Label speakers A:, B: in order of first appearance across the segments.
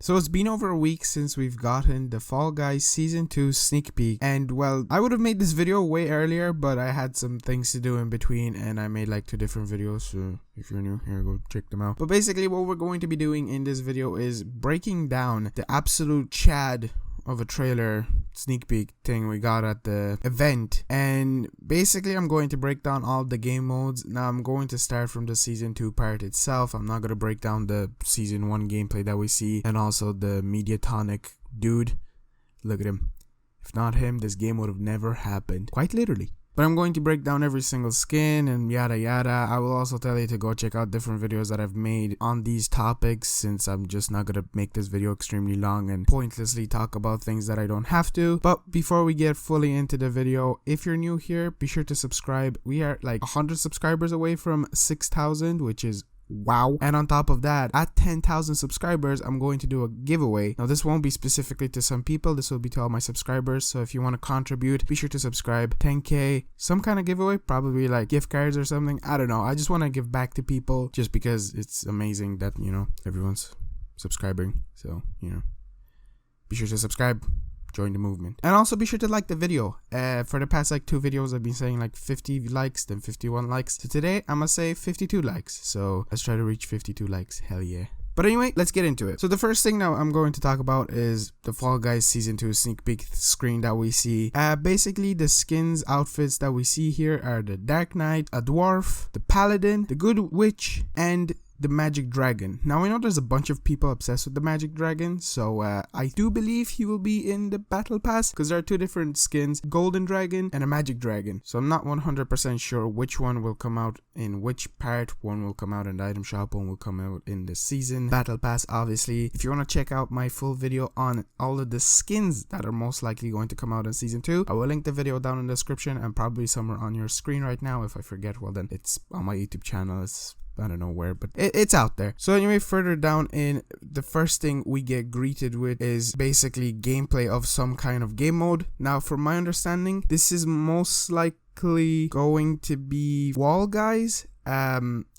A: So it's been over a week since we've gotten the Fall Guys Season 2 sneak peek, and well, I would have made this video way earlier, but I had some things to do in between and I made like 2 different videos, so if you're new here, go check them out. But basically what we're going to be doing in this video is breaking down the absolute chad of a trailer sneak peek thing we got at the event, and basically I'm going to break down all the game modes. Now I'm going to start from the season 2 part itself. I'm not going to break down the season 1 gameplay that we see and also the Mediatonic dude. Look at him. If not him, this game would have never happened, quite literally. But I'm going to break down every single skin and yada yada. I will also tell you to go check out different videos that I've made on these topics, since I'm just not going to make this video extremely long and pointlessly talk about things that I don't have to. But before we get fully into the video, if you're new here, be sure to subscribe. We are like 100 subscribers away from 6,000, which is wow. And on top of that, at 10,000 subscribers, I'm going to do a giveaway. Now this won't be specifically to some people, this will be to all my subscribers. So if you want to contribute, be sure to subscribe. 10k, some kind of giveaway, probably like gift cards or something. I don't know, I just want to give back to people just because it's amazing that, you know, everyone's subscribing. So, you know, be sure to subscribe. Join the movement, and also be sure to like the video. For the past like 2 videos I've been saying like 50 likes, then 51 likes. So today I'm gonna say 52 likes, so let's try to reach 52 likes. Hell yeah. But anyway, let's get into it. So the first thing now I'm going to talk about is the Fall Guys Season 2 sneak peek screen that we see. Basically the skins, outfits that we see here are the Dark Knight, a Dwarf, the Paladin, the Good Witch, and the Magic Dragon. Now I know there's a bunch of people obsessed with the Magic Dragon, so I do believe he will be in the battle pass, because there are 2 different skins, Golden Dragon and a Magic Dragon. So I'm not 100% sure which one will come out in which part. One will come out in the item shop, one will come out in the season battle pass, obviously. If you want to check out my full video on all of the skins that are most likely going to come out in season 2, I will link the video down in the description and probably somewhere on your screen right now. If I forget, well then it's on my YouTube channel. I don't know where, but it's out there. So anyway, further down in, the first thing we get greeted with is basically gameplay of some kind of game mode. Now from my understanding, this is most likely going to be Wall Guys.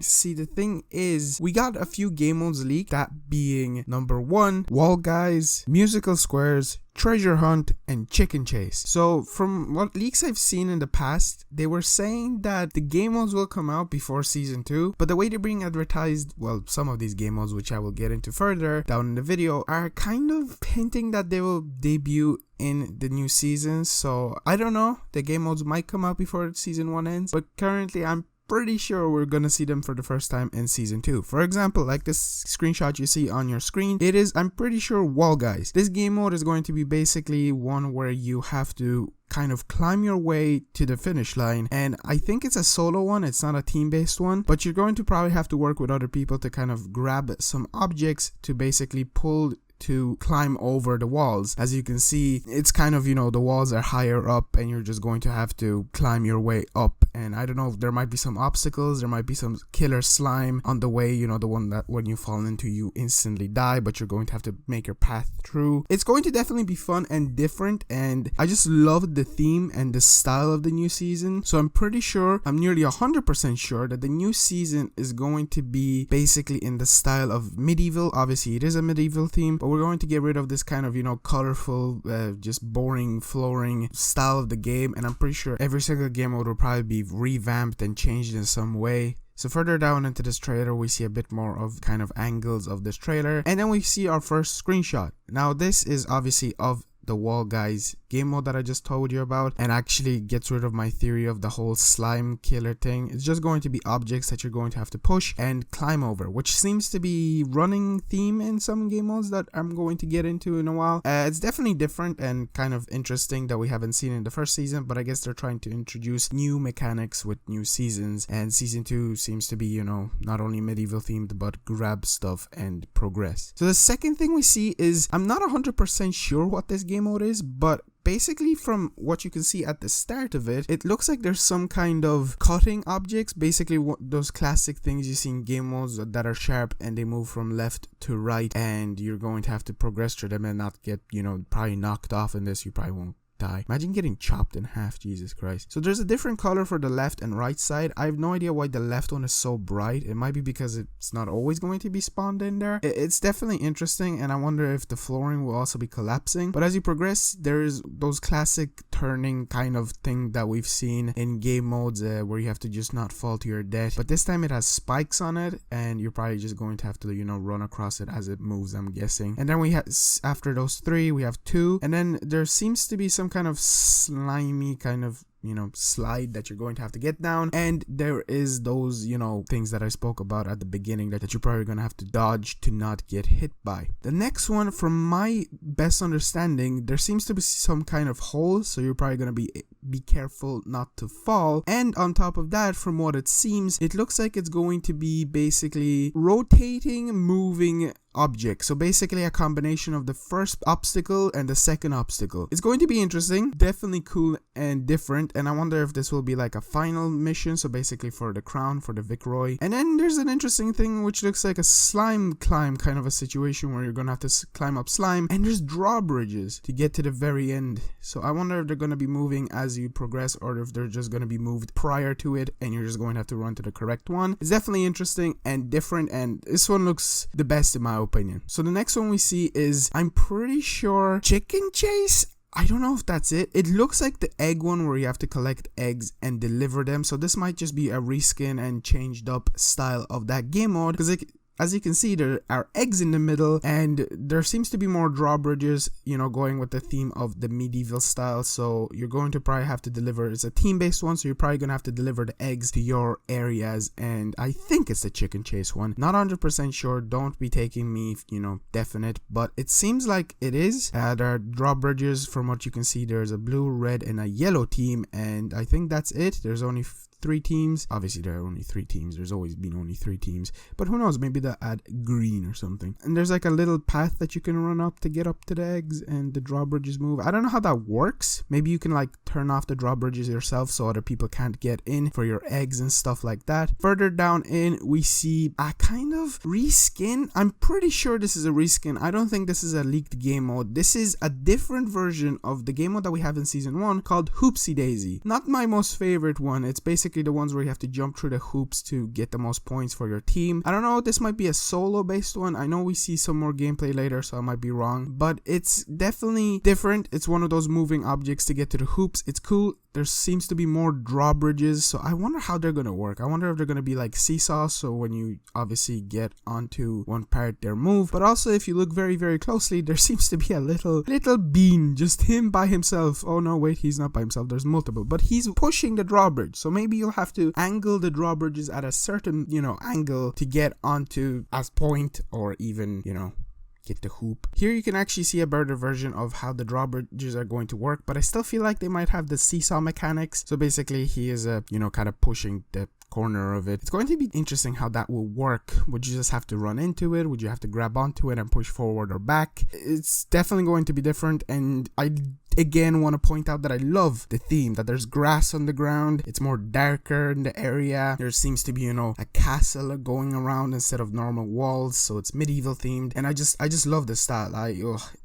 A: See, the thing is, we got a few game modes leaked, that being number 1, Wall Guys, Musical Squares, Treasure Hunt, and Chicken Chase. So from what leaks I've seen in the past, they were saying that the game modes will come out before season 2, but the way they're being advertised, well, some of these game modes, which I will get into further down in the video, are kind of hinting that they will debut in the new season. So I don't know, the game modes might come out before season 1 ends, but currently I'm pretty sure we're gonna see them for the first time in season 2. For example, like this screenshot you see on your screen, it is, I'm pretty sure, Wall Guys. This game mode is going to be basically one where you have to kind of climb your way to the finish line, and I think it's a solo one, it's not a team-based one, but you're going to probably have to work with other people to kind of grab some objects to basically pull to climb over the walls. As you can see, it's kind of, you know, the walls are higher up and you're just going to have to climb your way up. And I don't know, there might be some obstacles, there might be some killer slime on the way, you know, the one that when you fall into you instantly die, but you're going to have to make your path through. It's going to definitely be fun and different, and I just love the theme and the style of the new season. So I'm pretty sure, I'm nearly 100% sure that the new season is going to be basically in the style of medieval. Obviously it is a medieval theme, but we're going to get rid of this kind of, you know, colorful, just boring, flooring style of the game, and I'm pretty sure every single game mode will probably be revamped and changed in some way. So further down into this trailer, we see a bit more of kind of angles of this trailer, and then we see our first screenshot. Now this is obviously of the Wall Guys game mode that I just told you about, and actually gets rid of my theory of the whole slime killer thing. It's just going to be objects that you're going to have to push and climb over, which seems to be running theme in some game modes that I'm going to get into in a while. It's definitely different and kind of interesting that we haven't seen in the first season, but I guess they're trying to introduce new mechanics with new seasons, and season 2 seems to be, you know, not only medieval themed but grab stuff and progress. So the second thing we see is, I'm not 100% sure what this game mode is, but basically from what you can see at the start of it, it looks like there's some kind of cutting objects, basically those classic things you see in game modes that are sharp and they move from left to right, and you're going to have to progress through them and not get, you know, probably knocked off in this. You probably won't die. Imagine getting chopped in half, Jesus Christ. So there's a different color for the left and right side. I have no idea why the left one is so bright. It might be because it's not always going to be spawned in there. It's definitely interesting, and I wonder if the flooring will also be collapsing. But as you progress, there's those classic turning kind of thing that we've seen in game modes where you have to just not fall to your death. But this time it has spikes on it, and you're probably just going to have to, you know, run across it as it moves, I'm guessing. And then we have, after those 3, we have 2, and then there seems to be some kind of slimy kind of, you know, slide that you're going to have to get down, and there is those, you know, things that I spoke about at the beginning that you're probably going to have to dodge to not get hit by. The next one, from my best understanding, there seems to be some kind of hole, so you're probably going to be careful not to fall. And on top of that, from what it seems, it looks like it's going to be basically rotating, moving object. So basically a combination of the first obstacle and the second obstacle. It's going to be interesting, definitely cool and different, and I wonder if this will be like a final mission, so basically for the crown, for the Vicroy. And then there's an interesting thing which looks like a slime climb kind of a situation where you're gonna have to climb up slime, and there's drawbridges to get to the very end. So I wonder if they're gonna be moving as you progress, or if they're just gonna be moved prior to it and you're just going to have to run to the correct one. It's definitely interesting and different, and this one looks the best in my opinion. So the next one we see is, I'm pretty sure, Chicken Chase. I don't know if that's it. It looks like the egg one where you have to collect eggs and deliver them. So this might just be a reskin and changed up style of that game mode, because as you can see, there are eggs in the middle, and there seems to be more drawbridges, you know, going with the theme of the medieval style. So you're going to probably have to deliver, it's a team-based one, so you're probably going to have to deliver the eggs to your areas, and I think it's the Chicken Chase one. Not 100% sure, don't be taking me, you know, definite, but it seems like it is. There are drawbridges. From what you can see, there's a blue, red, and a yellow team, and I think that's it. There's only 3 teams. Obviously there are only 3 teams, there's always been only 3 teams, but who knows, maybe they'll add green or something. And there's like a little path that you can run up to get up to the eggs, and the drawbridges move. I don't know how that works. Maybe you can like turn off the drawbridges yourself so other people can't get in for your eggs and stuff like that. Further down in, we see a kind of reskin. I'm pretty sure this is a reskin. I don't think this is a leaked game mode. This is a different version of the game mode that we have in season 1 called Hoopsy Daisy. Not my most favorite one. It's basically the ones where you have to jump through the hoops to get the most points for your team. I don't know, this might be a solo based one. I know we see some more gameplay later, so I might be wrong, but it's definitely different. It's one of those moving objects to get to the hoops. It's cool. There seems to be more drawbridges, so I wonder how they're gonna work. I wonder if they're gonna be like seesaws, so when you obviously get onto one part, they're moved. But also, if you look very, very closely, there seems to be a little bean, just him by himself. Oh no, wait, he's not by himself. There's multiple, but he's pushing the drawbridge. So maybe you'll have to angle the drawbridges at a certain, you know, angle to get onto a point, or even, you know, get the hoop. Here you can actually see a better version of how the drawbridges are going to work, but I still feel like they might have the seesaw mechanics. So basically he is you know, kind of pushing the corner of it. It's going to be interesting how that will work. Would you just have to run into it? Would you have to grab onto it and push forward or back? It's definitely going to be different, and I again want to point out that I love the theme, that there's grass on the ground. It's more darker in the area. There seems to be, you know, a castle going around instead of normal walls, so it's medieval themed, and I just love the style.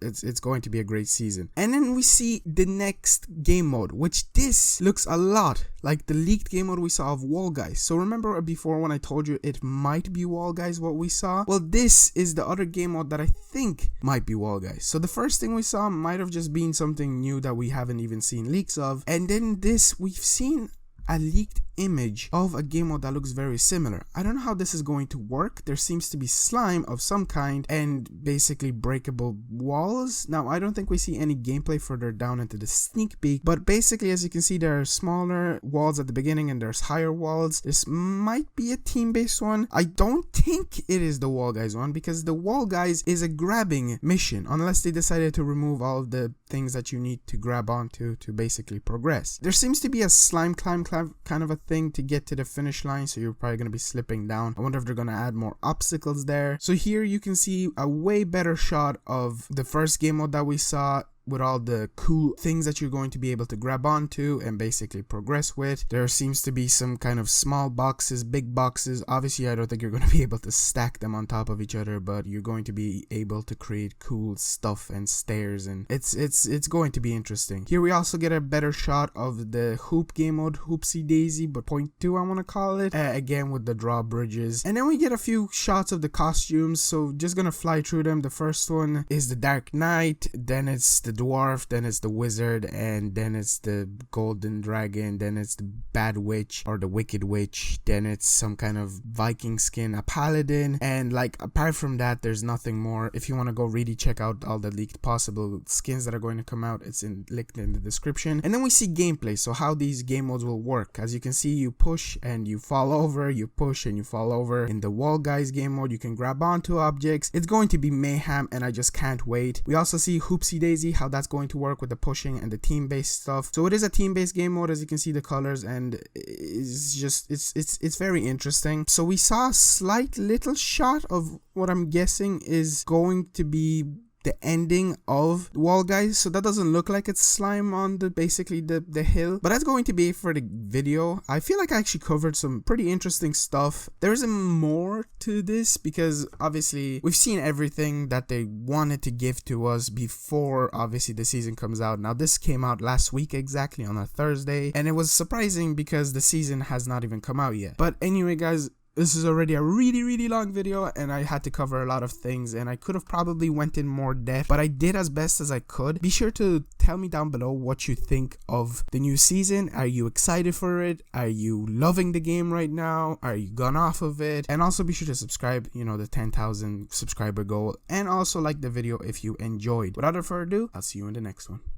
A: It's going to be a great season. And then we see the next game mode, which this looks a lot like the leaked game mode we saw of Wall Guys. So remember before when I told you it might be Wall Guys what we saw? Well, this is the other game mode that I think might be Wall Guys. So the first thing we saw might have just been something new that we haven't even seen leaks of, and then this, we've seen a leaked image of a game mode that looks very similar. I don't know how this is going to work. There seems to be slime of some kind and basically breakable walls. Now, I don't think we see any gameplay further down into the sneak peek, but basically, as you can see, there are smaller walls at the beginning and there's higher walls. This might be a team-based one. I don't think it is the Wall Guys one, because the Wall Guys is a grabbing mission, unless they decided to remove all of the things that you need to grab onto to basically progress. There seems to be a slime climb kind of a thing to get to the finish line, so you're probably going to be slipping down. I wonder if they're going to add more obstacles there. So here you can see a way better shot of the first game mode that we saw. with all the cool things that you're going to be able to grab onto and basically progress with. There seems to be some kind of small boxes, big boxes. Obviously, I don't think you're going to be able to stack them on top of each other, but you're going to be able to create cool stuff and stairs, and it's going to be interesting. Here we also get a better shot of the hoop game mode, Hoopsy Daisy, but 0.2 I want to call it, again with the drawbridges. And then we get a few shots of the costumes, so just gonna fly through them. The first one is the Dark Knight, then it's the dwarf, then it's the wizard, and then it's the golden dragon, then it's the bad witch or the wicked witch, then it's some kind of Viking skin, a paladin, and like apart from that there's nothing more. If you want to go really check out all the leaked possible skins that are going to come out, it's linked in the description. And then we see gameplay, so how these game modes will work. As you can see, you push and you fall over, you push and you fall over. In the Wall Guys game mode, you can grab onto objects. It's going to be mayhem, and I just can't wait. We also see Hoopsy Daisy, how that's going to work with the pushing and the team-based stuff. So it is a team-based game mode, as you can see the colors, and it's just it's very interesting. So we saw a slight little shot of what I'm guessing is going to be the ending of Wall Guys, so that doesn't look like it's slime on the basically the hill, but that's going to be it for the video. I feel like I actually covered some pretty interesting stuff. There isn't more to this because obviously we've seen everything that they wanted to give to us before obviously the season comes out. Now this came out last week exactly on a Thursday, and it was surprising because the season has not even come out yet. But anyway guys, this is already a really long video, and I had to cover a lot of things, and I could have probably went in more depth, but I did as best as I could. Be sure to tell me down below what you think of the new season. Are you excited for it? Are you loving the game right now? Are you gone off of it? And also be sure to subscribe, you know, the 10,000 subscriber goal, and also like the video if you enjoyed. Without further ado, I'll see you in the next one.